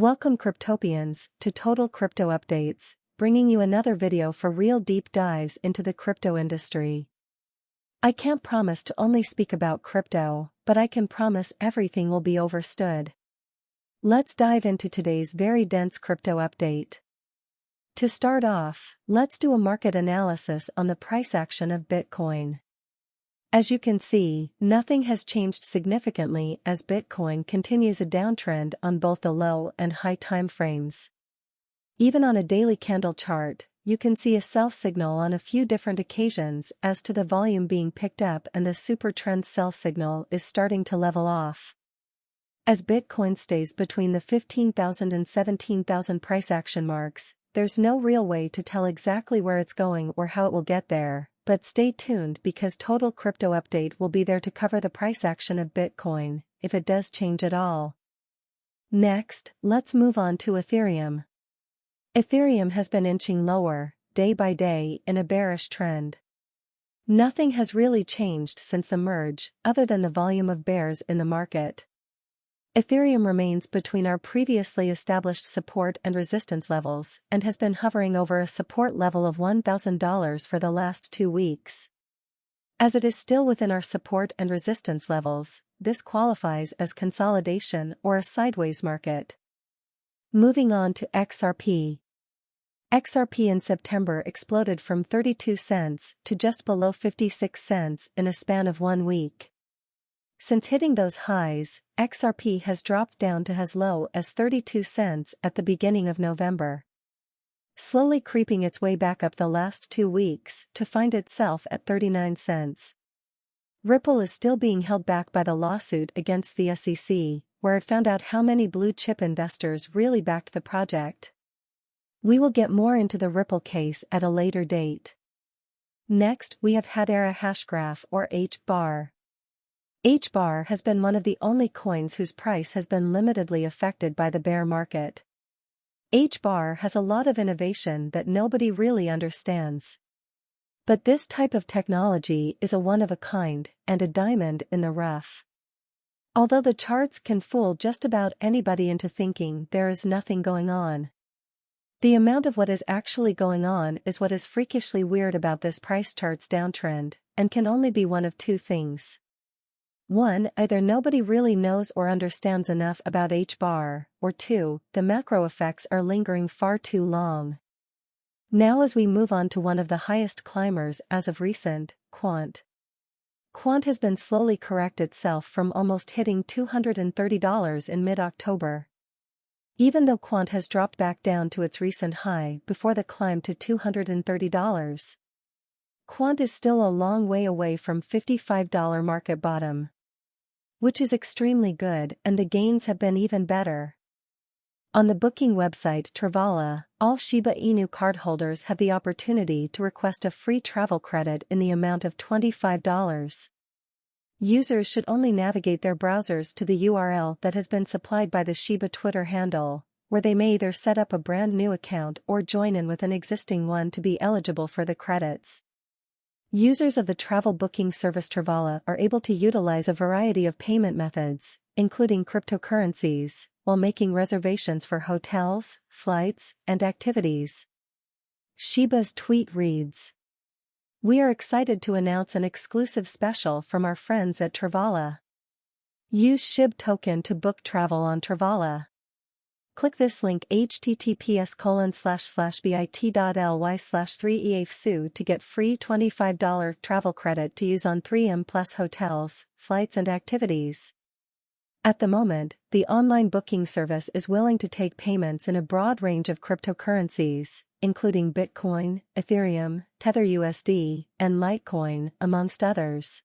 Welcome Cryptopians to Total Crypto Updates, bringing you another video for real deep dives into the crypto industry. I can't promise to only speak about crypto, but I can promise everything will be overstood. Let's dive into today's very dense crypto update. To start off, let's do a market analysis on the price action of Bitcoin. As you can see, nothing has changed significantly as Bitcoin continues a downtrend on both the low and high time frames. Even on a daily candle chart, you can see a sell signal on a few different occasions as to the volume being picked up, and the super trend sell signal is starting to level off. As Bitcoin stays between the 15,000 and 17,000 price action marks, there's no real way to tell exactly where it's going or how it will get there. But stay tuned because Total Crypto Update will be there to cover the price action of Bitcoin, if it does change at all. Next, let's move on to Ethereum. Ethereum has been inching lower, day by day, in a bearish trend. Nothing has really changed since the merge, other than the volume of bears in the market. Ethereum remains between our previously established support and resistance levels, and has been hovering over a support level of $1,000 for the last 2 weeks. As it is still within our support and resistance levels, this qualifies as consolidation or a sideways market. Moving on to XRP. XRP in September exploded from 32 cents to just below 56 cents in a span of 1 week. Since hitting those highs, XRP has dropped down to as low as 32 cents at the beginning of November, slowly creeping its way back up the last 2 weeks to find itself at 39 cents. Ripple is still being held back by the lawsuit against the SEC, where it found out how many blue-chip investors really backed the project. We will get more into the Ripple case at a later date. Next, we have Hedera hashgraph or HBAR. HBAR has been one of the only coins whose price has been limitedly affected by the bear market. HBAR has a lot of innovation that nobody really understands. But this type of technology is a one-of-a-kind and a diamond in the rough. Although the charts can fool just about anybody into thinking there is nothing going on, the amount of what is actually going on is what is freakishly weird about this price chart's downtrend, and can only be one of two things. 1. Either nobody really knows or understands enough about HBAR, or 2. The macro effects are lingering far too long. Now as we move on to one of the highest climbers as of recent, Quant. Quant has been slowly correct itself from almost hitting $230 in mid-October. Even though Quant has dropped back down to its recent high before the climb to $230, Quant is still a long way away from $55 market bottom, which is extremely good, and the gains have been even better. On the booking website Travala, all Shiba Inu cardholders have the opportunity to request a free travel credit in the amount of $25. Users should only navigate their browsers to the URL that has been supplied by the Shiba Twitter handle, where they may either set up a brand new account or join in with an existing one to be eligible for the credits. Users of the travel booking service Travala are able to utilize a variety of payment methods, including cryptocurrencies, while making reservations for hotels, flights, and activities. Shiba's tweet reads: "We are excited to announce an exclusive special from our friends at Travala. Use SHIB token to book travel on Travala. Click this link https://bit.ly/3efsu to get free $25 travel credit to use on 3M Plus hotels, flights and activities." At the moment, the online booking service is willing to take payments in a broad range of cryptocurrencies, including Bitcoin, Ethereum, Tether USD, and Litecoin, amongst others.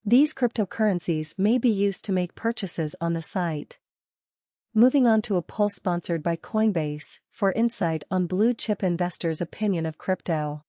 These cryptocurrencies may be used to make purchases on the site. Moving on to a poll sponsored by Coinbase, for insight on blue-chip investors' opinion of crypto.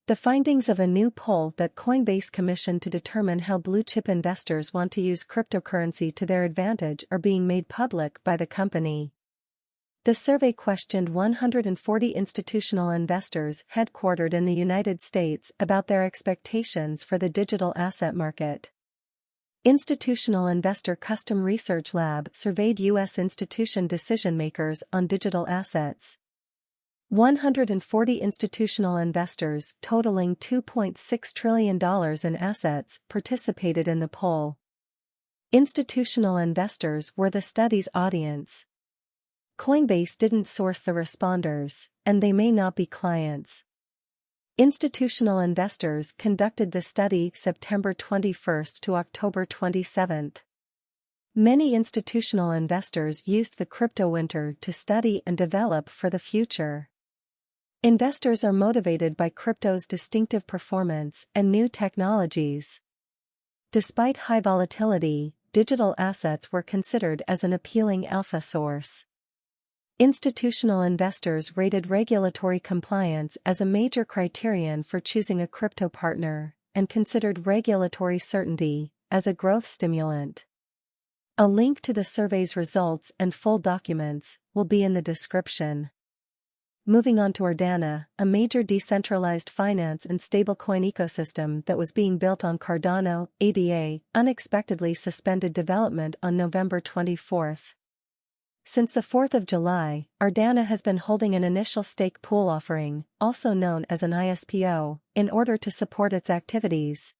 The findings of a new poll that Coinbase commissioned to determine how blue-chip investors want to use cryptocurrency to their advantage are being made public by the company. The survey questioned 140 institutional investors headquartered in the United States about their expectations for the digital asset market. Institutional Investor Custom Research Lab surveyed U.S. institution decision-makers on digital assets. 140 institutional investors totaling $2.6 trillion in assets participated in the poll. Institutional investors were the study's audience. Coinbase didn't source the responders, and they may not be clients. Institutional investors conducted the study September 21 to October 27. Many institutional investors used the crypto winter to study and develop for the future. Investors are motivated by crypto's distinctive performance and new technologies. Despite high volatility, digital assets were considered as an appealing alpha source. Institutional investors rated regulatory compliance as a major criterion for choosing a crypto partner, and considered regulatory certainty as a growth stimulant. A link to the survey's results and full documents will be in the description. Moving on to Ardana, a major decentralized finance and stablecoin ecosystem that was being built on Cardano, ADA, unexpectedly suspended development on November 24. Since the 4th of July, Ardana has been holding an initial stake pool offering, also known as an ISPO, in order to support its activities.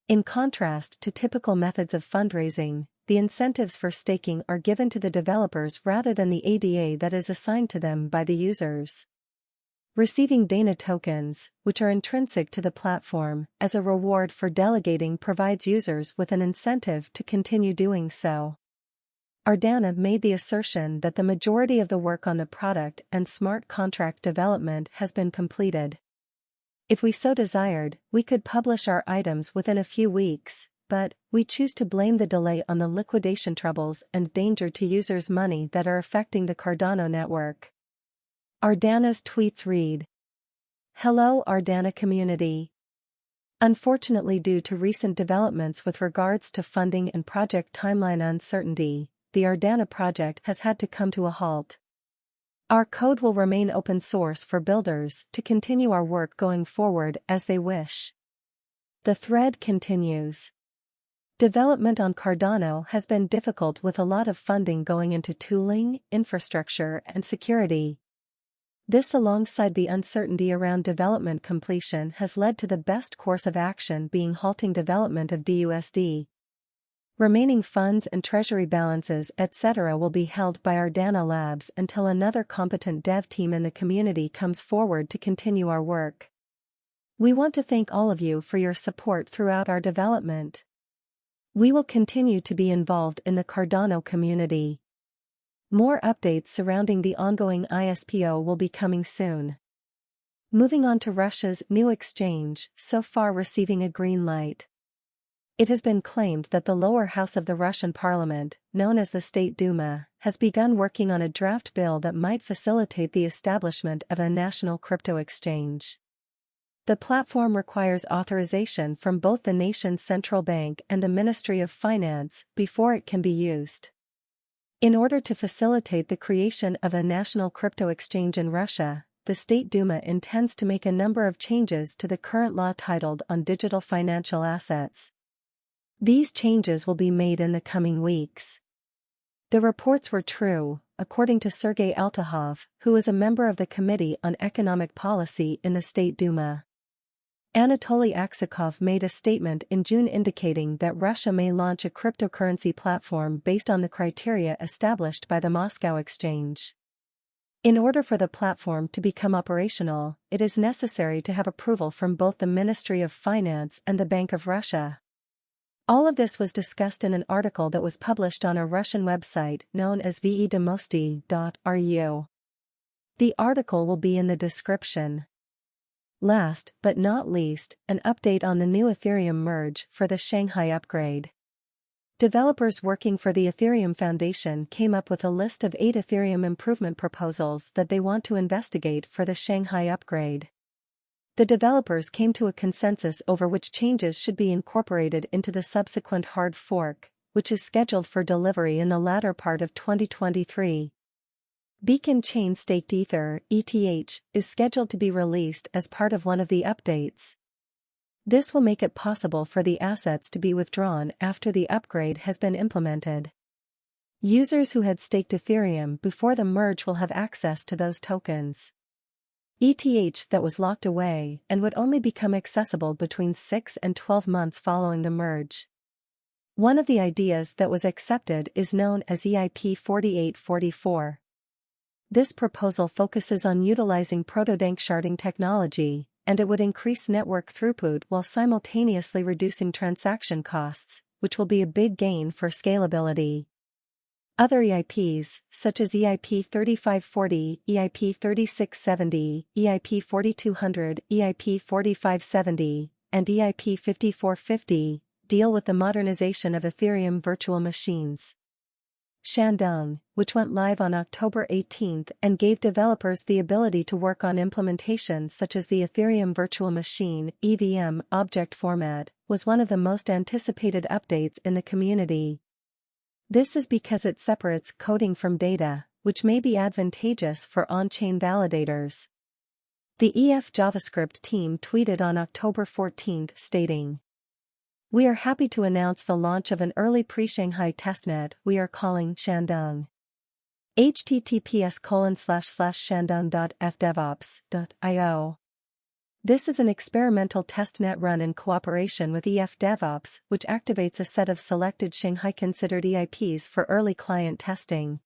In contrast to typical methods of fundraising, the incentives for staking are given to the developers rather than the ADA that is assigned to them by the users. Receiving Dana tokens, which are intrinsic to the platform, as a reward for delegating provides users with an incentive to continue doing so. Ardana made the assertion that the majority of the work on the product and smart contract development has been completed. If we so desired, we could publish our items within a few weeks, but we choose to blame the delay on the liquidation troubles and danger to users' money that are affecting the Cardano network. Ardana's tweets read: Hello Ardana community. Unfortunately, due to recent developments with regards to funding and project timeline uncertainty, the Ardana project has had to come to a halt. Our code will remain open source for builders to continue our work going forward as they wish. The thread continues. Development on Cardano has been difficult with a lot of funding going into tooling, infrastructure, and security. This, alongside the uncertainty around development completion, has led to the best course of action being halting development of DUSD. Remaining funds and treasury balances etc. will be held by Ardana Labs until another competent dev team in the community comes forward to continue our work. We want to thank all of you for your support throughout our development. We will continue to be involved in the Cardano community. More updates surrounding the ongoing ISPO will be coming soon. Moving on to Russia's new exchange, so far receiving a green light. It has been claimed that the lower house of the Russian parliament, known as the State Duma, has begun working on a draft bill that might facilitate the establishment of a national crypto exchange. The platform requires authorization from both the nation's central bank and the Ministry of Finance before it can be used. In order to facilitate the creation of a national crypto exchange in Russia, the State Duma intends to make a number of changes to the current law titled on digital financial assets. These changes will be made in the coming weeks. The reports were true, according to Sergei Altahov, who is a member of the Committee on Economic Policy in the State Duma. Anatoly Aksakov made a statement in June indicating that Russia may launch a cryptocurrency platform based on the criteria established by the Moscow exchange. In order for the platform to become operational, it is necessary to have approval from both the Ministry of Finance and the Bank of Russia. All of this was discussed in an article that was published on a Russian website known as vedomosti.ru. The article will be in the description. Last but not least, an update on the new Ethereum merge for the Shanghai upgrade. Developers working for the Ethereum Foundation came up with a list of 8 Ethereum improvement proposals that they want to investigate for the Shanghai upgrade. The developers came to a consensus over which changes should be incorporated into the subsequent hard fork, which is scheduled for delivery in the latter part of 2023. Beacon Chain Staked Ether, ETH, is scheduled to be released as part of one of the updates. This will make it possible for the assets to be withdrawn after the upgrade has been implemented. Users who had staked Ethereum before the merge will have access to those tokens. ETH that was locked away and would only become accessible between 6 and 12 months following the merge. One of the ideas that was accepted is known as EIP 4844. This proposal focuses on utilizing proto-danksharding technology, and it would increase network throughput while simultaneously reducing transaction costs, which will be a big gain for scalability. Other EIPs, such as EIP 3540, EIP 3670, EIP 4200, EIP 4570, and EIP 5450, deal with the modernization of Ethereum virtual machines. Shandong, which went live on October 18 and gave developers the ability to work on implementations such as the Ethereum Virtual Machine (EVM) object format, was one of the most anticipated updates in the community. This is because it separates coding from data, which may be advantageous for on-chain validators. The EF JavaScript team tweeted on October 14 stating, "We are happy to announce the launch of an early pre-Shanghai testnet we are calling Shandong. https://shandong.fdevops.io. This is an experimental testnet run in cooperation with EF DevOps, which activates a set of selected Shanghai-considered EIPs for early client testing.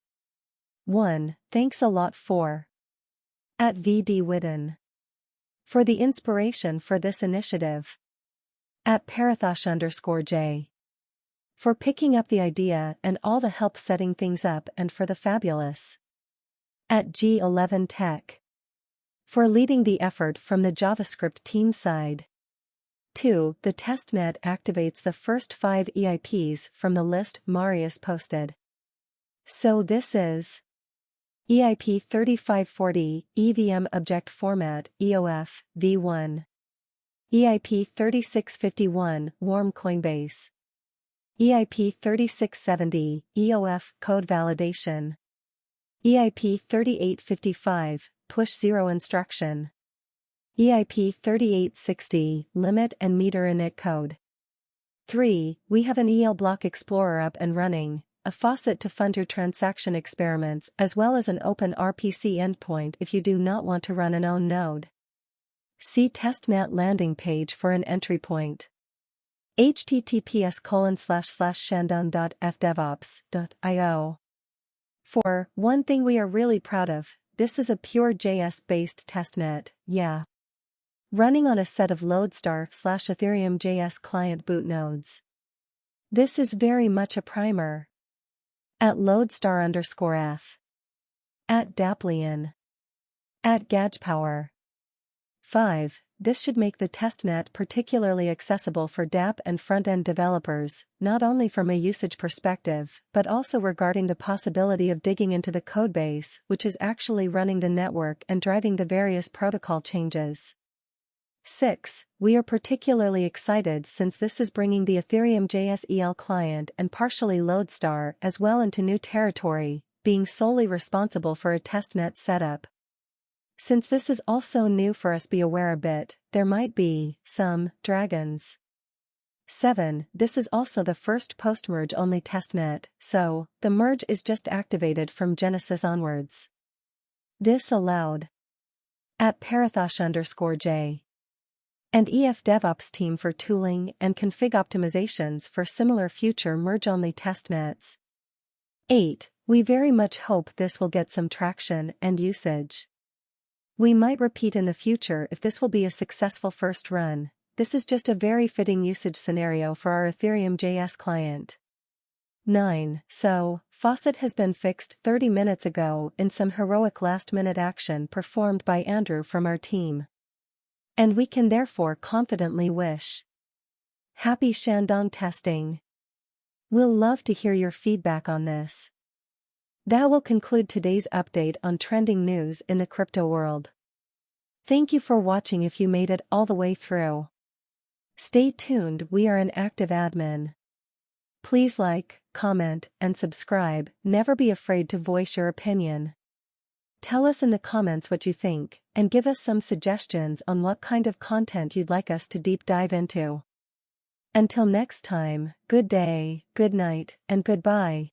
1. Thanks a lot for @VD for the inspiration for this initiative. @Parathosh_J for picking up the idea and all the help setting things up, and for the fabulous. @G11Tech for leading the effort from the JavaScript team side. 2. The testnet activates the first 5 EIPs from the list Marius posted. So this is EIP 3540, EVM Object Format, EOF, V1. EIP 3651, Warm Coinbase. EIP 3670, EOF, Code Validation. EIP 3855, Push Zero Instruction. EIP 3860, Limit and Meter Init Code. 3. We have an EL Block Explorer up and running, a faucet to fund your transaction experiments, as well as an open RPC endpoint if you do not want to run an own node. See testnet landing page for an entry point. https://shandong.fdevops.io. 4. One thing we are really proud of, this is a pure JS-based testnet, yeah. Running on a set of Lodestar/Ethereum JS client boot nodes. This is very much a primer. @Lodestar_F. @Daplian. @GadgePower. 5. This should make the testnet particularly accessible for dApp and front-end developers, not only from a usage perspective, but also regarding the possibility of digging into the codebase, which is actually running the network and driving the various protocol changes. 6. We are particularly excited since this is bringing the Ethereum JS EL client and partially Lodestar as well into new territory, being solely responsible for a testnet setup. Since this is also new for us, be aware a bit, there might be some dragons. 7. This is also the first post-merge only testnet, so the merge is just activated from Genesis onwards. This allowed @Parathosh_J and EF DevOps team for tooling and config optimizations for similar future merge-only testnets. 8. We very much hope this will get some traction and usage. We might repeat in the future if this will be a successful first run. This is just a very fitting usage scenario for our Ethereum JS client. 9. So, faucet has been fixed 30 minutes ago in some heroic last-minute action performed by Andrew from our team. And we can therefore confidently wish happy Shandong testing. We'll love to hear your feedback on this. That will conclude today's update on trending news in the crypto world. Thank you for watching if you made it all the way through. Stay tuned, we are an active admin. Please like, comment, and subscribe, never be afraid to voice your opinion. Tell us in the comments what you think, and give us some suggestions on what kind of content you'd like us to deep dive into. Until next time, good day, good night, and goodbye.